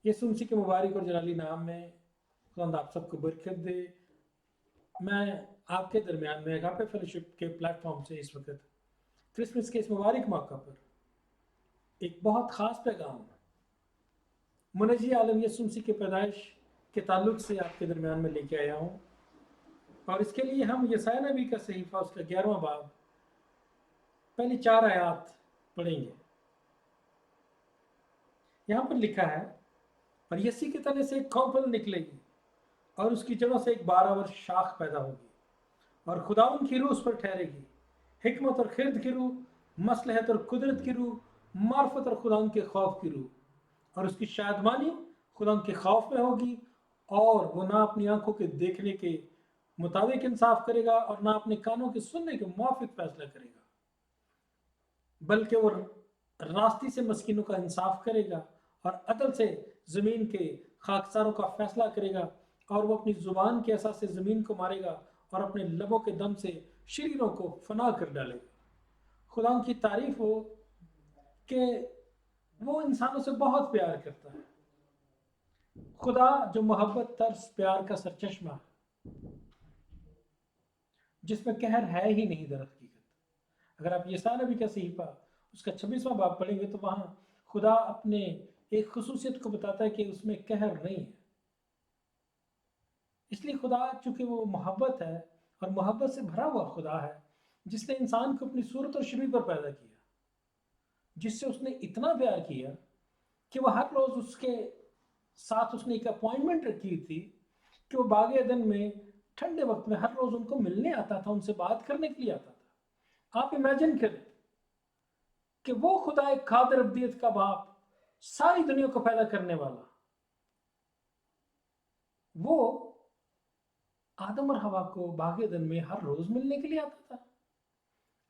यीशु मसीह के मुबारक और जलाली नाम में खुदावंद आप सबको बरकत दे। मैं आपके दरमियान में अगापे फेलोशिप के प्लेटफॉर्म से इस वक्त क्रिसमस के इस मुबारक मौका पर एक बहुत ख़ास पैगाम मुनजी आलम यीशु मसीह के पैदाइश के ताल्लुक से आपके दरमियान में लेके आया हूँ। और इसके लिए हम यसाया नबी का सहीफा उसका 11वां बाब पहली 4 आयात पढ़ेंगे। यहाँ पर लिखा है, और यसी के तने से एक कौपल निकलेगी और उसकी जड़ों से एक 12 वर्ष शाख पैदा होगी, और खुदाउन की रूह उस पर ठहरेगी, हिकमत और खिरद की रूह, मसलहत और कुदरत की रूह, मार्फत और खुदाउन के खौफ की रूह। और उसकी शादमानी खुदाउन के खौफ में होगी, और वो ना अपनी आंखों के देखने के मुताबिक इंसाफ करेगा और ना अपने कानों के सुनने के मुआफिक फैसला करेगा, बल्कि वो रास्ती से मस्किनों का इंसाफ करेगा और अदल से ज़मीन के खाकसारों का फैसला करेगा। और वो अपनी ज़ुबान के एहसास से ज़मीन को मारेगा और अपने लबों के दम से शरीरों को फना कर डालेगा। खुदा की तारीफ हो कि वो इंसानों से बहुत प्यार करता है। खुदा जो मोहब्बत तरस प्यार का सरचश्मा है, जिसमें कहर है ही नहीं दर हकीकत। अगर आप यसाया नबी का सहीफा उसका 26वां बाब पढ़ेंगे तो वहां खुदा अपने एक खुसूसियत को बताता है कि उसमें कहर नहीं है। इसलिए खुदा चूंकि वो मोहब्बत है और मोहब्बत से भरा हुआ खुदा है, जिसने इंसान को अपनी सूरत और शबीह पर पैदा किया, जिससे उसने इतना प्यार किया कि वह हर रोज उसके साथ उसने एक अपॉइंटमेंट रखी थी कि वो बाग एदन में ठंडे वक्त में हर रोज उनको मिलने आता था, उनसे बात करने के लिए आता था। आप इमेजिन करें कि वो खुदा एक कादिर अब्दियत का बाप, सारी दुनिया को पैदा करने वाला, वो आदम और हवा को बाग एदन में हर रोज मिलने के लिए आता था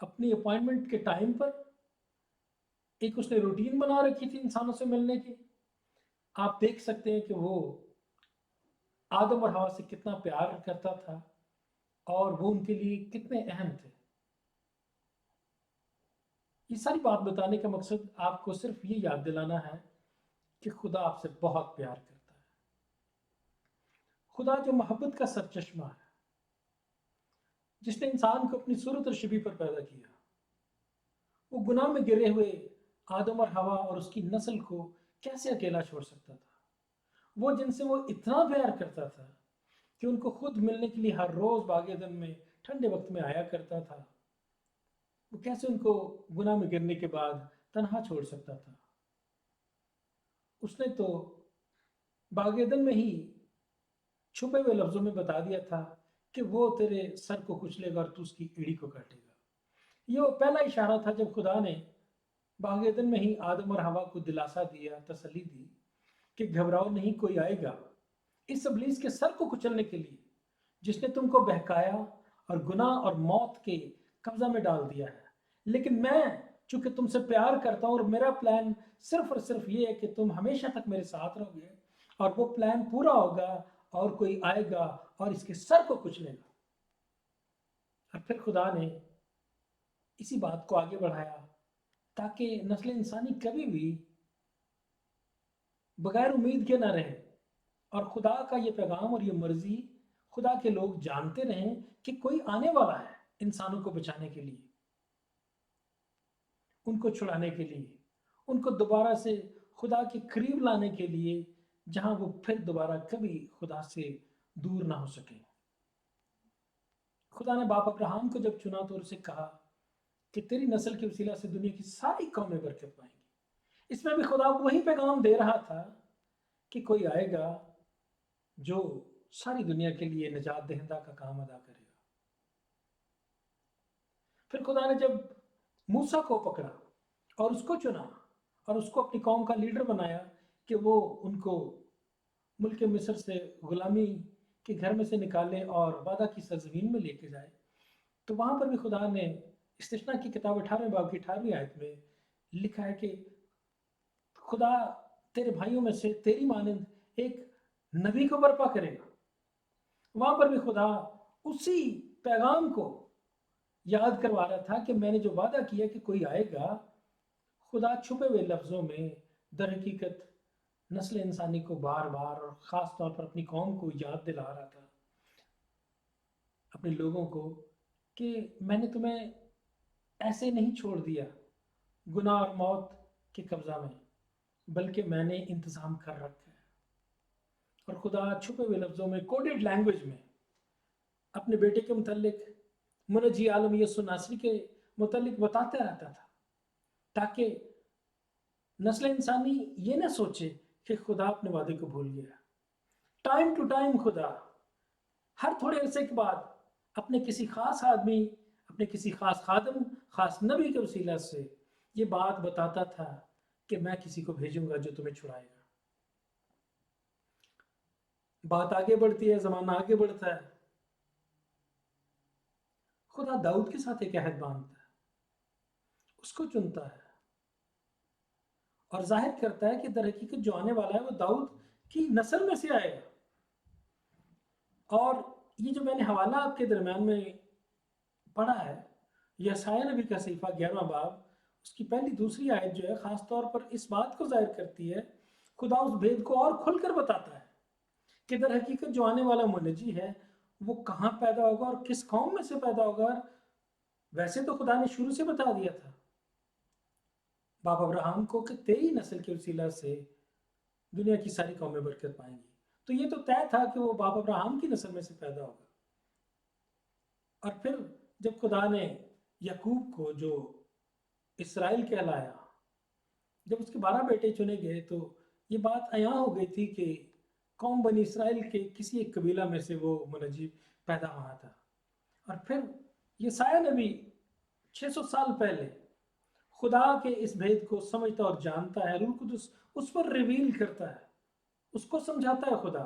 अपनी अपॉइंटमेंट के टाइम पर। एक उसने रूटीन बना रखी थी इंसानों से मिलने की। आप देख सकते हैं कि वो आदम और हवा से कितना प्यार करता था और वो उनके लिए कितने अहम थे। ये सारी बात बताने का मकसद आपको सिर्फ ये याद दिलाना है कि खुदा आपसे बहुत प्यार करता है। खुदा जो मोहब्बत का सरचश्मा है, जिसने इंसान को अपनी सूरत और शबीह पर पैदा किया, वो गुनाह में गिरे हुए आदम और हवा और उसकी नस्ल को कैसे अकेला छोड़ सकता था? वो जिनसे वो इतना प्यार करता था कि उनको खुद मिलने के लिए हर रोज बाग एदन में ठंडे वक्त में आया करता था, वो कैसे उनको गुनाह में गिरने के बाद तन्हा छोड़ सकता था? उसने तो बाग एदन में ही छुपे हुए लफ्जों में बता दिया था कि वो तेरे सर को कुचलेगा और तू उसकी एड़ी को काटेगा। ये वो पहला इशारा था जब खुदा ने बाग एदन में ही आदम और हवा को दिलासा दिया, तसल्ली दी कि घबराओ नहीं, कोई आएगा इस इब्लीस के सर को कुचलने के लिए, जिसने तुमको बहकाया और गुनाह और मौत के कब्जा में डाल दिया है। लेकिन मैं चूंकि तुमसे प्यार करता हूं और मेरा प्लान सिर्फ और सिर्फ ये है कि तुम हमेशा तक मेरे साथ रहोगे, और वो प्लान पूरा होगा और कोई आएगा और इसके सर को कुचलेगा। और फिर खुदा ने इसी बात को आगे बढ़ाया ताकि नस्ल इंसानी कभी भी बगैर उम्मीद के ना रहे, और खुदा का ये पैगाम और ये मर्जी खुदा के लोग जानते रहें कि कोई आने वाला है इंसानों को बचाने के लिए, उनको छुड़ाने के लिए, उनको दोबारा से खुदा के करीब लाने के लिए, जहां वो फिर दोबारा कभी खुदा से दूर ना हो सके। खुदा ने बाप अब्राहम को जब चुना तो उसे कहा कि तेरी नस्ल के वसीला से दुनिया की सारी कौमें बरकत पाएंगी। इसमें भी खुदा वही पैगाम दे रहा था कि कोई आएगा जो सारी दुनिया के लिए निजात दहिंदा का काम अदा करेगा। फिर खुदा ने जब मूसा को पकड़ा और उसको चुना और उसको अपनी कौम का लीडर बनाया कि वो उनको मुल्क मिस्र से गुलामी के घर में से निकाले और वादा की सरजमीन में लेके जाए, तो वहां पर भी खुदा ने इस्तिस्ना की किताब 18वें बाब की 18वीं आयत में लिखा है कि खुदा तेरे भाइयों में से तेरी मानंद एक नबी को बर्पा करेगा। वहां पर भी खुदा उसी पैगाम को याद करवा रहा था कि मैंने जो वादा किया कि कोई आएगा। खुदा छुपे हुए लफ्जों में दर हकीकत نسل انسانی کو بار بار اور خاص طور پر اپنی قوم کو یاد دلا رہا تھا، اپنے لوگوں کو، کہ میں نے تمہیں ایسے نہیں چھوڑ دیا گناہ اور موت کے قبضہ میں، بلکہ میں نے انتظام کر رکھا ہے۔ اور خدا چھپے ہوئے لفظوں میں، کوڈڈ لینگویج میں، اپنے بیٹے کے متعلق، منجی عالم یسوع ناصری کے متعلق بتاتا رہتا تھا، تاکہ نسل انسانی یہ نہ سوچے کہ خدا اپنے وعدے کو بھول گیا۔ ٹائم ٹو ٹائم خدا ہر تھوڑے عرصے کے بعد اپنے کسی خاص آدمی، اپنے کسی خاص خادم، خاص نبی کے وسیلہ سے یہ بات بتاتا تھا کہ میں کسی کو بھیجوں گا جو تمہیں چھڑائے گا۔ بات آگے بڑھتی ہے، زمانہ آگے بڑھتا ہے، خدا داؤد کے ساتھ ایک عہد باندھتا ہے، اس کو چنتا ہے اور ظاہر کرتا ہے کہ در حقیقت جو آنے والا ہے وہ داؤد کی نسل میں سے آئے گا۔ اور یہ جو میں نے حوالہ آپ کے درمیان میں پڑھا ہے، یسعیاہ نبی کا صحیفہ 11واں باب، اس کی پہلی دوسری آیت جو ہے خاص طور پر اس بات کو ظاہر کرتی ہے، خدا اس بھید کو اور کھل کر بتاتا ہے کہ در حقیقت جو آنے والا منجی ہے وہ کہاں پیدا ہوگا اور کس قوم میں سے پیدا ہوگا۔ اور ویسے تو خدا نے شروع سے بتا دیا تھا باپ ابراہم کو کہ تیری نسل کے وسیلہ سے دنیا کی ساری قومیں برکت پائیں گی، تو یہ تو طے تھا کہ وہ باپ ابراہم کی نسل میں سے پیدا ہوگا۔ اور پھر جب خدا نے یعقوب کو جو اسرائیل کہلایا، جب اس کے 12 بیٹے چنے گئے، تو یہ بات عیاں ہو گئی تھی کہ قوم بنی اسرائیل کے کسی ایک قبیلہ میں سے وہ منجی پیدا ہونا تھا۔ اور پھر یسعیاہ نبی 600 سال پہلے خدا کے اس بھید کو سمجھتا اور جانتا ہے، روح القدس اس پر ریویل کرتا ہے، اس کو سمجھاتا ہے خدا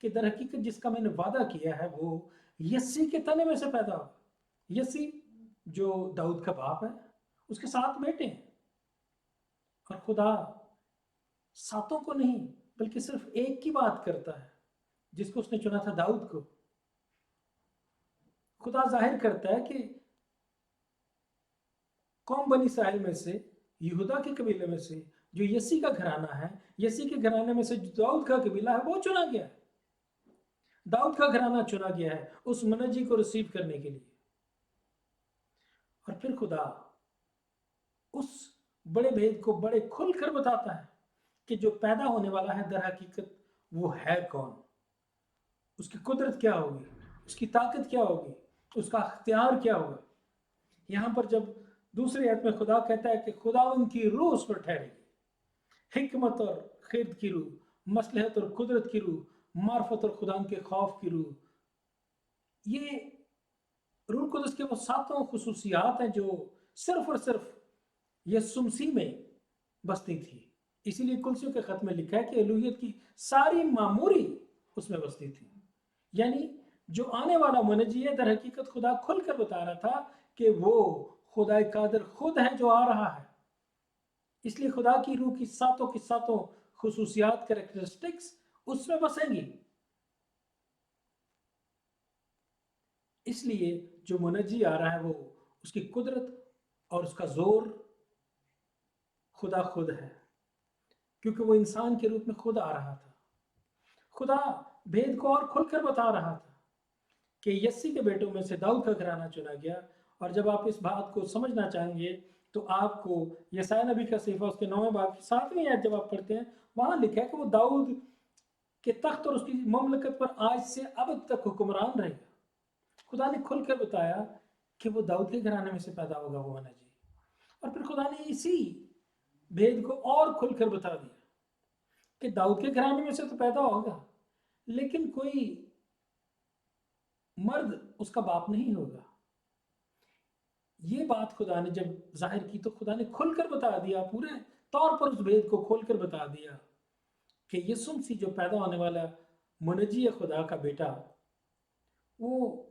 کہ در حقیقت جس کا میں نے وعدہ کیا ہے وہ یسی کے تنے میں سے پیدا ہوگا۔ یسی جو داؤد کا باپ ہے، اس کے 7 بیٹے ہیں، اور خدا 7 کو نہیں بلکہ صرف ایک کی بات کرتا ہے جس کو اس نے چنا تھا، داؤد کو۔ خدا ظاہر کرتا ہے کہ قوم بنی اسرائیل میں سے، یہودا کے قبیلے میں سے جو یسی کا گھرانہ ہے، یسی کے گھرانے میں سے جو داؤد کا قبیلہ ہے وہ چنا گیا ہے، داؤد کا گھرانہ چنا گیا ہے اس منجی کو ریسیو کرنے کے لیے۔ اور پھر خدا اس بڑے بھید کو بڑے کھل کر بتاتا ہے کہ جو پیدا ہونے والا ہے در حقیقت وہ ہے کون، اس کی قدرت کیا ہوگی، اس کی طاقت کیا ہوگی، اس کا اختیار کیا ہوگا۔ یہاں پر جب دوسری آیت میں خدا کہتا ہے کہ خدا ان کی روح اس پر ٹھہرے گی، حکمت اور خرد کی روح، مصلحت اور قدرت کی روح، معرفت اور خدا کے خوف کی روح، یہ روح القدس کے وہ 7 خصوصیات ہیں جو صرف اور صرف یسوع مسیح میں بستی تھی۔ اسی لیے کلسیوں کے خط میں لکھا ہے کہ الوہیت کی ساری معموری اس میں بستی تھی۔ یعنی جو آنے والا منجی ہے در حقیقت خدا کھل کر بتا رہا تھا کہ وہ خدا قادر خود ہے جو آ رہا ہے۔ اس لیے خدا کی روح کی 7 خصوصیات، کریکٹرسٹکس اس میں بسیں گی۔ اس لیے جو منجی آ رہا ہے وہ اس کی قدرت اور اس کا زور خدا خود ہے، کیونکہ وہ انسان کے روپ میں خود آ رہا تھا۔ خدا بھید کو اور کھل کر بتا رہا تھا کہ یسی کے بیٹوں میں سے داؤد کا گھرانہ چنا گیا۔ اور جب آپ اس بات کو سمجھنا چاہیں گے تو آپ کو یسعیاہ نبی کا صحیفہ اس کے 9ویں باب کی 7ویں آیت جب آپ پڑھتے ہیں، وہاں لکھا ہے کہ وہ داؤد کے تخت اور اس کی مملکت پر آج سے ابد تک حکمران رہے گا۔ خدا نے کھل کر بتایا کہ وہ داؤد کے گھرانے میں سے پیدا ہوگا وہ منجی۔ اور پھر خدا نے اسی بھید کو اور کھل کر بتا دیا کہ داؤد کے گھرانے میں سے تو پیدا ہوگا، لیکن کوئی مرد اس کا باپ نہیں ہوگا۔ یہ بات خدا نے جب ظاہر کی تو خدا نے کھل کر بتا دیا، پورے طور پر اس بھید کو کھول کر بتا دیا کہ یسوع مسیح جو پیدا ہونے والا منجی ہے، خدا کا بیٹا، وہ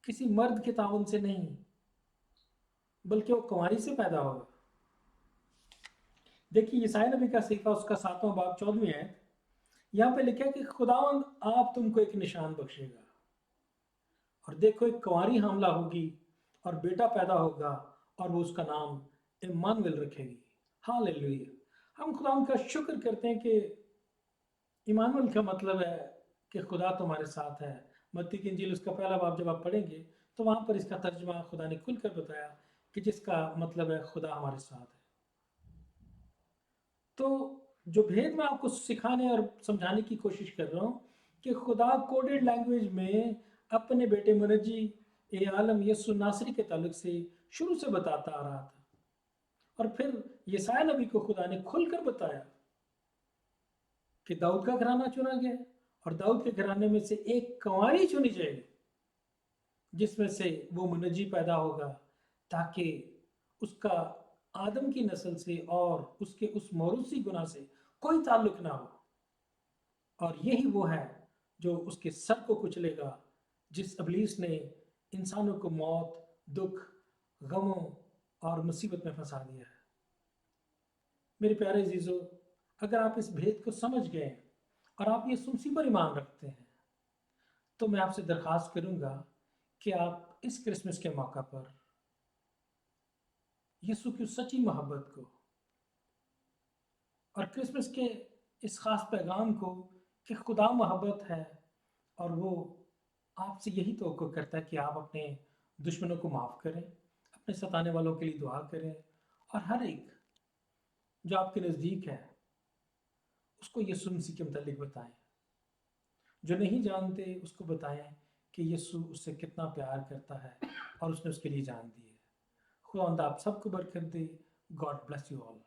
کسی مرد کے تعاون سے نہیں بلکہ وہ کنواری سے پیدا ہوگا۔ دیکھیے یسعیاہ نبی کا صحیفہ اس کا 7واں باب 14ویں آیت، یہاں پہ لکھا ہے کہ خداوند آپ تم کو ایک نشان بخشے گا، اور دیکھو ایک کنواری حاملہ ہوگی اور بیٹا پیدا ہوگا اور وہ اس کا نام امانویل رکھے گی۔ ہاللیلویہ۔ ہم خدا کا شکر کرتے ہیں کہ इमानुएल का मतलब है कि खुदा तुम्हारे साथ है। मत्ती की इंजील उसका पहला बाब जब आप पढ़ेंगे तो वहाँ पर इसका तर्जुमा खुदा ने खुलकर बताया कि जिसका मतलब है खुदा हमारे साथ है। तो जो भेद मैं आपको सिखाने और समझाने की कोशिश कर रहा हूँ कि खुदा कोडेड लैंग्वेज में अपने बेटे मुनज्जी ए आलम यसु नासरी के ताल्लुक से शुरू से बताता आ रहा था, और फिर यसाया नबी को खुदा ने खुलकर बताया कि दाऊद का घराना चुना गया और दाऊद के घराने में से एक कंवारी चुनी जाएगी जिसमें से वो मुनज्जी पैदा होगा, ताकि उसका आदम की नस्ल से और उसके उस मौरूसी गुनाह से कोई ताल्लुक ना हो। और यही वो है जो उसके सर को कुचलेगा, जिस अबलीस ने इंसानों को मौत, दुख, गमों और मुसीबत में फंसा दिया है। मेरे प्यारे जीजो, अगर आप इस भेद को समझ गए और आप ये सुनसी पर ईमान रखते हैं तो मैं आपसे दरख्वास्त करूंगा कि आप इस क्रिसमस के मौका पर यीशु की सच्ची मोहब्बत को और क्रिसमस के इस खास पैगाम को कि खुदा मोहब्बत है और वो आपसे यही तवक्को करता है कि आप अपने दुश्मनों को माफ़ करें, अपने सताने वालों के लिए दुआ करें और हर एक जो आपके नज़दीक है उसको यीशु मसीह के मतलब बताएं। जो नहीं जानते उसको बताएं कि यीशु उससे कितना प्यार करता है और उसने उसके लिए जान दी है। खुदा आप सबको बरकत दे। God bless you all.